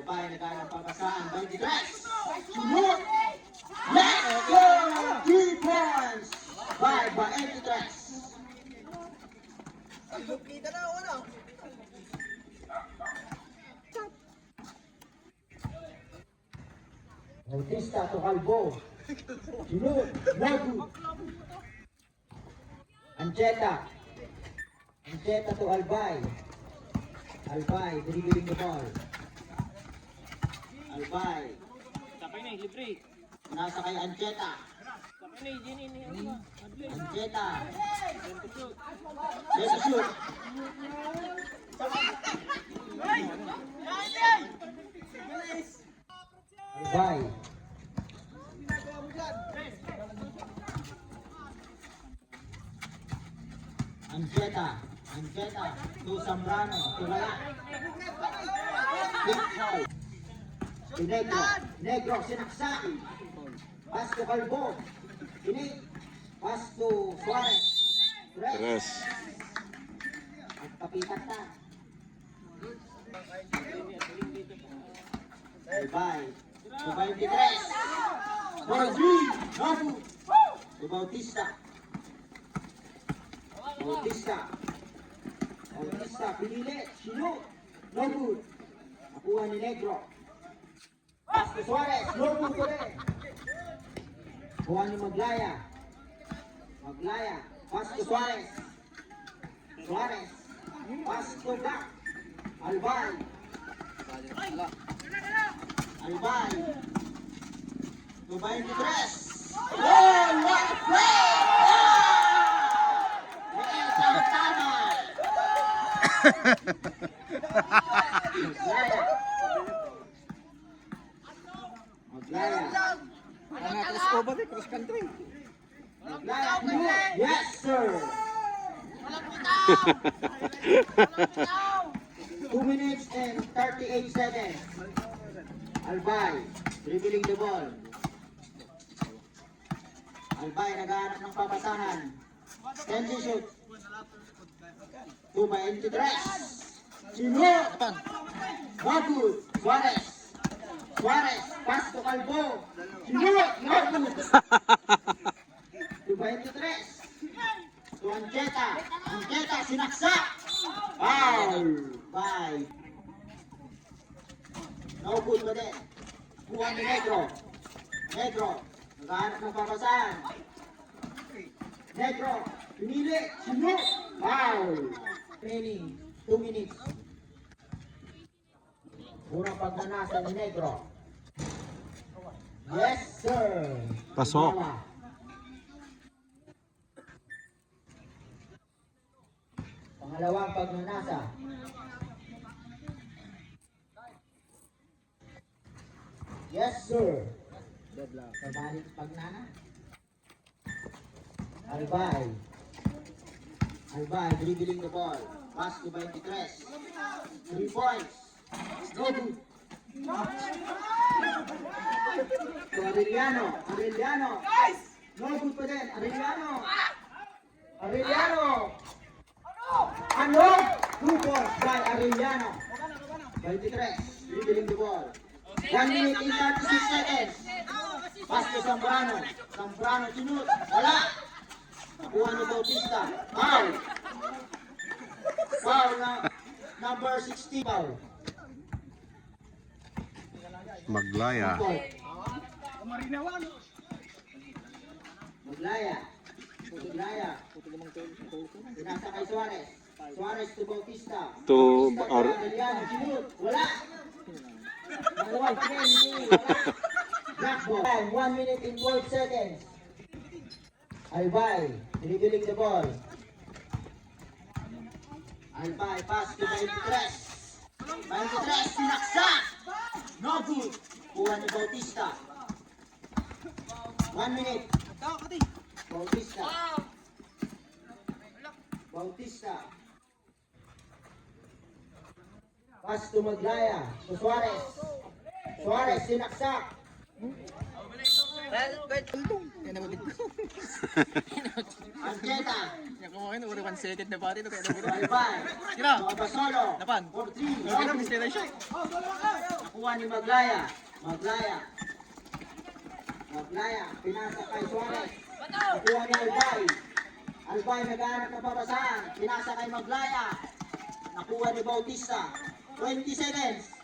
Albay, naghanap pagkasaan. 23. Sunod. Let's go! 3 points. By 23. Kita na, ano? Bautista to Calvo. Sunod. Lagu. Ancheta. Ancheta to Albay. Albay, dribbling the ball. Albay. Tapay na, libre. Nasa kay Ancheta. Tapay na, Jenny. Ancheta. Let's shoot. Albay. Ancheta. Ancheta. To Zambrano. To Lala. Big foul. To Negro. Negro sinaksak. Pass to Calvo. Ini. Pass to Suarez. Tres. At kapitat na. Albay. To 23. Marvin. Nabu. To Bautista. Bautista. Bautista. Pinili. Sino. No good. Nakuha ni Negro. Pass to Suarez. No good ko rin. Kuha ni Maglaya. Maglaya. Pass to Suarez. Suarez. Pass to back. Albay. Albay. To 23. Oh, what a play! Miguel Santana. Maglaya. Maglaya. Cross country. Maglaya. Yes, sir. 2 minutes and 38 seconds. Albay, dribbling the ball. Albay, naghahanap ng papasahan. Tension shoot. 2 by 23. Sino? Good. Suarez. Suarez, pass to Calvo. Sino? Good. 2 by 23. To Ancheta. Ancheta, sinaksak. Foul. Bye. No good pa din. Kuha ni Negro. Negro. Naghahanap ng papasahan. Negro. Pinili. Sino? Foul. Training. 2 minutes. Unang pagnanasa ni Negro. Yes, sir. Pasok. Tama. Pangalawang pagnanasa. Yes, sir. Kabalik pagnana. Albay. Albay, dribbling the ball. Pass to 23. 3 points. No good. To Arellano. Arellano. No good pa din. Arellano. Arellano. Ano? 2 points by Arellano. 23. Dribbling the ball. 1 minute and 36 seconds. Pass to Zambrano. Zambrano sinut. Wala. Nakuha ni Bautista. Foul. Foul na number 60. Foul. Maglaya. Maglaya. Maglaya. Sinasa kay Suarez. Suarez to Bautista. To Arellano sinut. Wala. Wala. Black ball. 1 minute and 12 seconds. Albay, dribbling the ball. Albay, pass to 23. 23, sinaksak! No good. Kuha ni Bautista. 1 minute. Bautista. Bautista. Pass to Maglaya. To Suarez. Suarez, sinaksak. Ancheta. Yang kemarin udah 1 second na pare to kaya Albay. Kira. Mga Basolo. Dapan. 4-3. Kaya na mister siya. Nakuha ni Maglaya. Maglaya, pinasa kay Suarez. Nakuha ni Albay. Albay naghahanap ng pabasahan. Pinasa kay Maglaya. Nakuha ni Bautista. 20 seconds.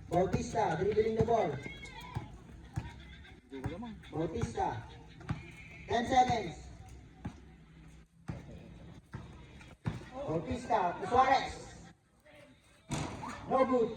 Bautista, dribbling the ball. Bautista. 10 seconds. Bautista, to Suarez. No good.